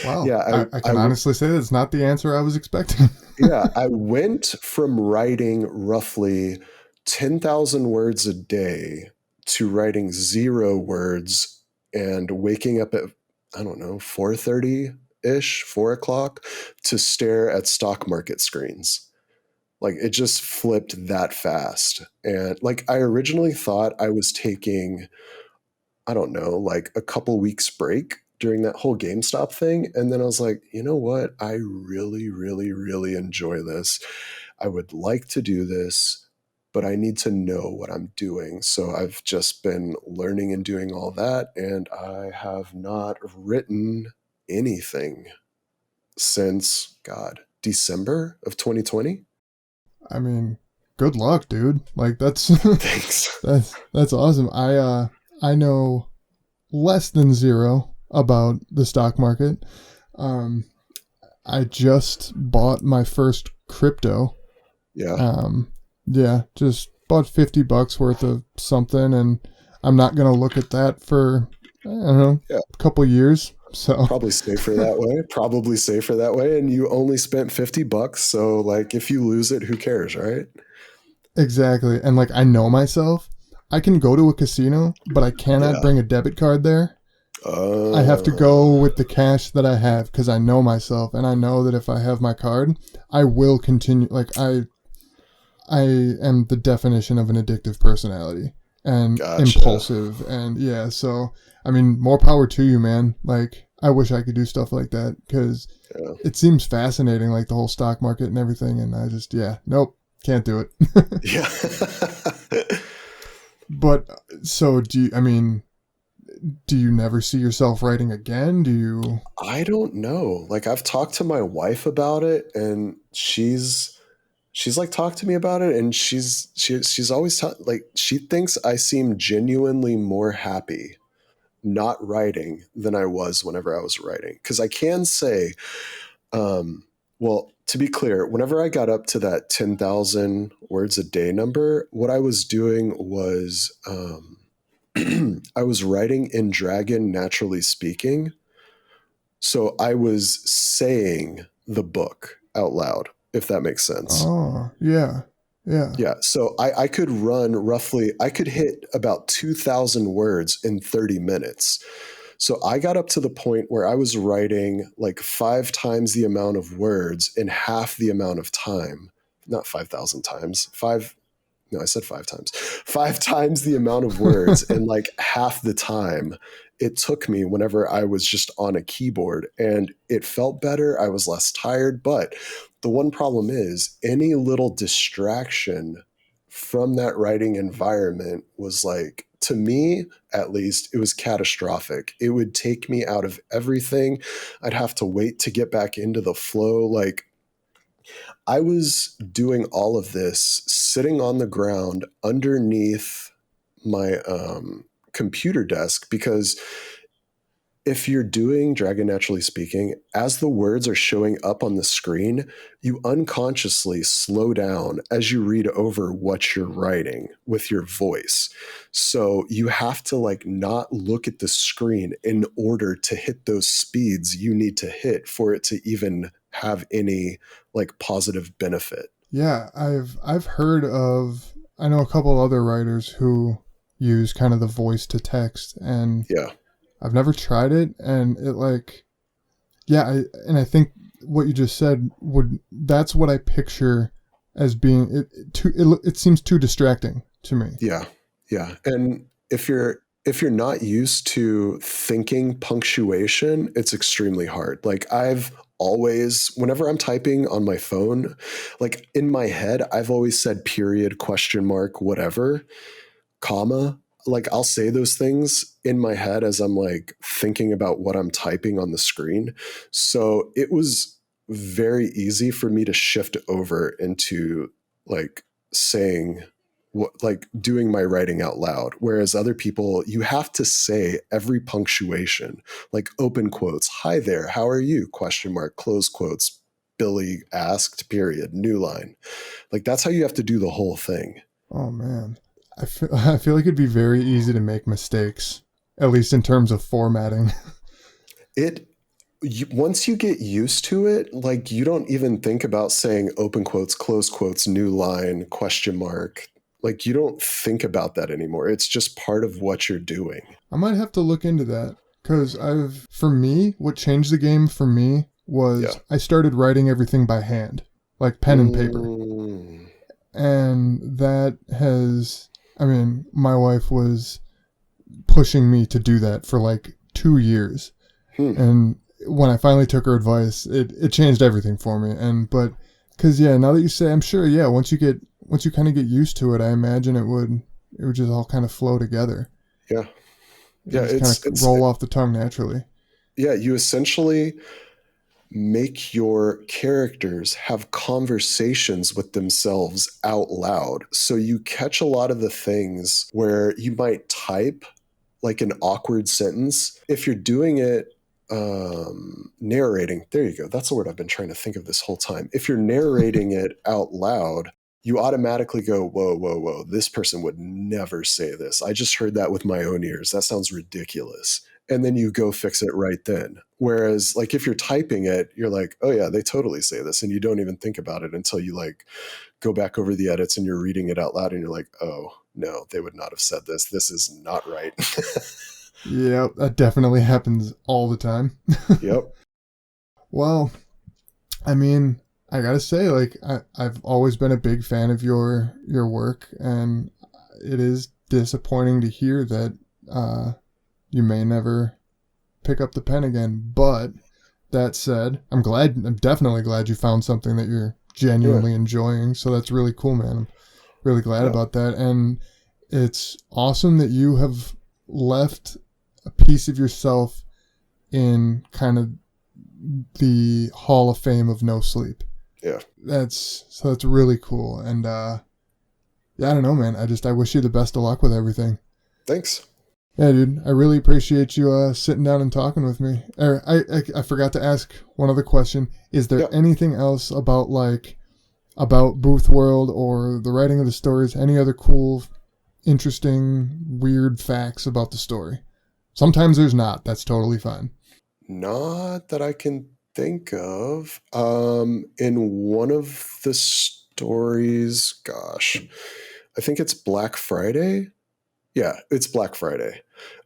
Wow. Yeah, I can honestly say that's not the answer I was expecting. yeah, I went from writing roughly 10,000 words a day to writing 0 words and waking up at, I don't know, 4:30 ish, 4 o'clock, to stare at stock market screens. Like, it just flipped that fast. And like, I originally thought I was taking, I don't know, like a couple weeks break during that whole GameStop thing. And then I was like, you know what? I really, really, really enjoy this. I would like to do this, but I need to know what I'm doing. So I've just been learning and doing all that. And I have not written anything since, God, December of 2020. I mean, good luck, dude. Like that's Thanks. that's awesome. I know less than zero about the stock market. Um, I just bought my first crypto. Yeah. Yeah, just bought $50 worth of something, and I'm not gonna look at that for, I don't know, Yeah. a couple years. So Probably safer that way. Probably safer that way. And you only spent $50. So like, if you lose it, who cares, right? exactly, and like I know myself. I can go to a casino, but I cannot Yeah. bring a debit card there. I have to go with the cash that I have because I know myself, and I know that if I have my card, I will continue. Like I am the definition of an addictive personality and Gotcha. impulsive, and yeah. So I mean, more power to you, man. Like I wish I could do stuff like that because Yeah. it seems fascinating, like the whole stock market and everything. And I just, yeah, nope, can't do it. Yeah. But so do you? I mean, do you never see yourself writing again? Do you? I don't know. Like, I've talked to my wife about it, and she's like talked to me about it, and she's always like, she thinks I seem genuinely more happy not writing than I was whenever I was writing. Because I can say, well, to be clear, whenever I got up to that 10,000 words a day number, what I was doing was, I was writing in Dragon Naturally Speaking. So I was saying the book out loud, if that makes sense. Oh, yeah, yeah. Yeah. So I could run roughly, I could hit about 2,000 words in 30 minutes. So I got up to the point where I was writing like 5 times the amount of words in half the amount of time. Not 5,000 times. No, I said 5 times. 5 times the amount of words in like half the time it took me whenever I was just on a keyboard. And it felt better. I was less tired. But the one problem is any little distraction from that writing environment was like, to me at least, it was catastrophic. It would take me out of everything. I'd have to wait to get back into the flow. Like, I was doing all of this sitting on the ground underneath my computer desk, because if you're doing Dragon Naturally Speaking, as the words are showing up on the screen, you unconsciously slow down as you read over what you're writing with your voice. So you have to like not look at the screen in order to hit those speeds you need to hit for it to even have any like positive benefit. Yeah, I've heard of, I know a couple other writers who use kind of the voice to text, and Yeah. I've never tried it, and it like, yeah, I think what you just said would, that's what I picture as being it seems too distracting to me. Yeah. Yeah. And if you're not used to thinking punctuation, it's extremely hard. Like, I've always, whenever I'm typing on my phone, like in my head, I've always said period, question mark, whatever, comma. like I'll say those things in my head as I'm like thinking about what I'm typing on the screen. So it was very easy for me to shift over into like saying what, like doing my writing out loud. Whereas other people, you have to say every punctuation, like open quotes, hi there, how are you? Question mark, close quotes, Billy asked, period, new line. Like that's how you have to do the whole thing. Oh man, I feel like it'd be very easy to make mistakes, at least in terms of formatting. It once you get used to it, like you don't even think about saying open quotes, close quotes, new line, question mark. Like you don't think about that anymore. It's just part of what you're doing. I might have to look into that because for me, what changed the game for me Yeah. was I started writing everything by hand, like pen and paper. Mm. And that has, I mean, my wife was pushing me to do that for like 2 years. Hmm. And when I finally took her advice, it changed everything for me. Cause yeah, now that you say, I'm sure, yeah, once you kind of get used to it, I imagine it would just all kind of flow together. Yeah. It Yeah. would just kind of roll off the tongue naturally. Yeah. You essentially make your characters have conversations with themselves out loud. So you catch a lot of the things where you might type like an awkward sentence. If you're doing it, narrating, there you go. That's the word I've been trying to think of this whole time. If you're narrating it out loud, you automatically go, whoa, whoa, whoa, this person would never say this. I just heard that with my own ears. That sounds ridiculous. And then you go fix it right then. Whereas like if you're typing it, you're like, oh yeah, they totally say this. And you don't even think about it until you like go back over the edits and you're reading it out loud and you're like, oh no, they would not have said this. This is not right. Yeah, that definitely happens all the time. Yep. Well, I mean, I gotta say, like, I've always been a big fan of your work, and it is disappointing to hear that you may never pick up the pen again. But that said, I'm definitely glad you found something that you're genuinely enjoying. So that's really cool, man. I'm really glad about that. And it's awesome that you have left a piece of yourself in kind of the Hall of Fame of NoSleep. Yeah. That's really cool. And yeah, I don't know, man. I wish you the best of luck with everything. Thanks. Yeah, dude. I really appreciate you sitting down and talking with me. I forgot to ask one other question. Is there anything else about Boothworld or the writing of the stories? Any other cool, interesting, weird facts about the story? Sometimes there's not. That's totally fine. Not that I can think of. In one of the stories, gosh, I think it's Black Friday. Yeah, it's Black Friday.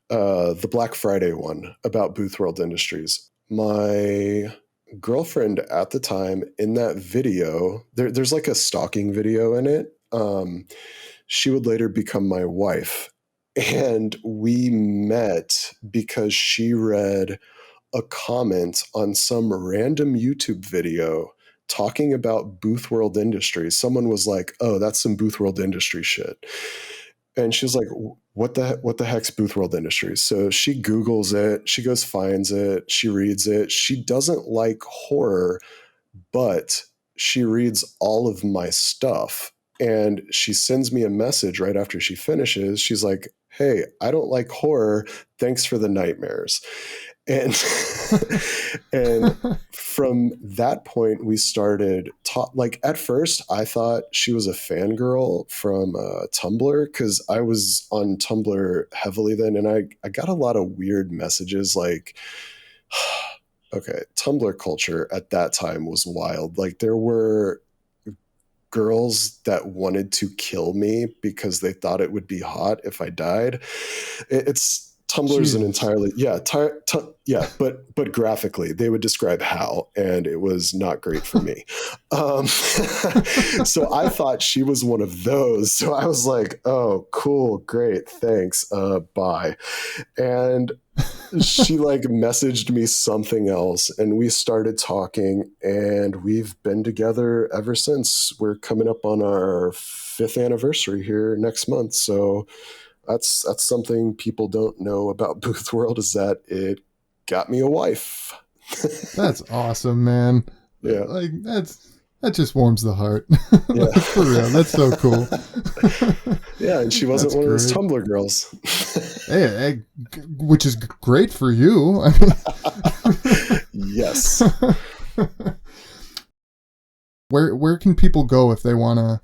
The Black Friday one about Boothworld Industries. My girlfriend at the time in that video, there's like a stalking video in it. She would later become my wife. And we met because she read a comment on some random YouTube video talking about Boothworld Industries. Someone was like, "Oh, that's some Boothworld Industries shit," and she was like, "What the heck's Boothworld Industries?" So she Googles it. She goes finds it. She reads it. She doesn't like horror, but she reads all of my stuff. And she sends me a message right after she finishes. She's like, "Hey, I don't like horror. Thanks for the nightmares." And and from that point, we started like at first I thought she was a fangirl from Tumblr because I was on Tumblr heavily then. And I got a lot of weird messages like, okay, Tumblr culture at that time was wild. Like there were girls that wanted to kill me because they thought it would be hot if I died. It's Tumblr's an entirely but graphically they would describe how, and it was not great for me. So I thought she was one of those. So I was like, "Oh, cool, great, thanks, bye." And she like messaged me something else and we started talking and we've been together ever since. We're coming up on our 5th anniversary here next month. So that's something people don't know about Boothworld, is that it got me a wife. That's awesome, man. Yeah. Like that just warms the heart. Yeah. Like, for real. That's so cool. Yeah, and she wasn't That's one of those great. Tumblr girls. Hey, which is great for you. Yes. Where can people go if they wanna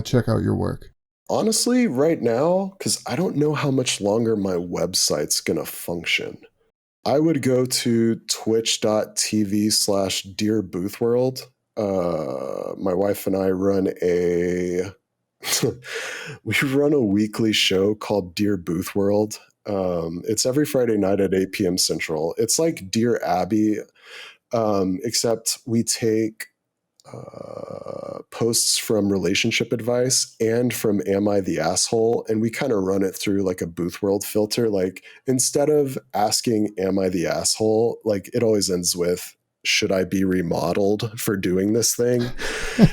check out your work? Honestly, right now, because I don't know how much longer my website's gonna function, I would go to twitch.tv/Dear Boothworld. My wife and I run we run a weekly show called Dear Boothworld. It's every Friday night at 8 p.m. Central. It's like Dear Abby, except we take posts from relationship advice and from Am I the Asshole? And we kind of run it through like a Boothworld filter. Like, instead of asking, Am I the asshole? Like, it always ends with, should I be remodeled for doing this thing?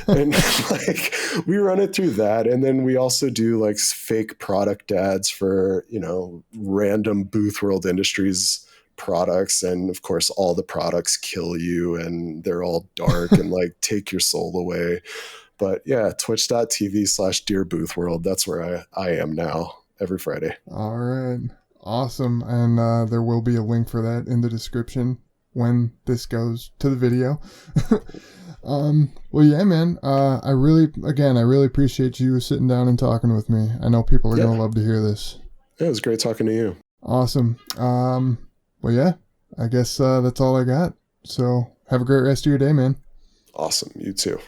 And like, we run it through that. And then we also do like fake product ads for, random Boothworld Industries products, and of course all the products kill you and they're all dark and like take your soul away. But yeah, twitch.tv/Dear Boothworld, that's where I am now every Friday. All right. Awesome. And there will be a link for that in the description when this goes to the video. Well, yeah, man. I really appreciate you sitting down and talking with me. I know people are going to love to hear this. Yeah, it was great talking to you. Awesome. Well, yeah, I guess that's all I got. So have a great rest of your day, man. Awesome. You too.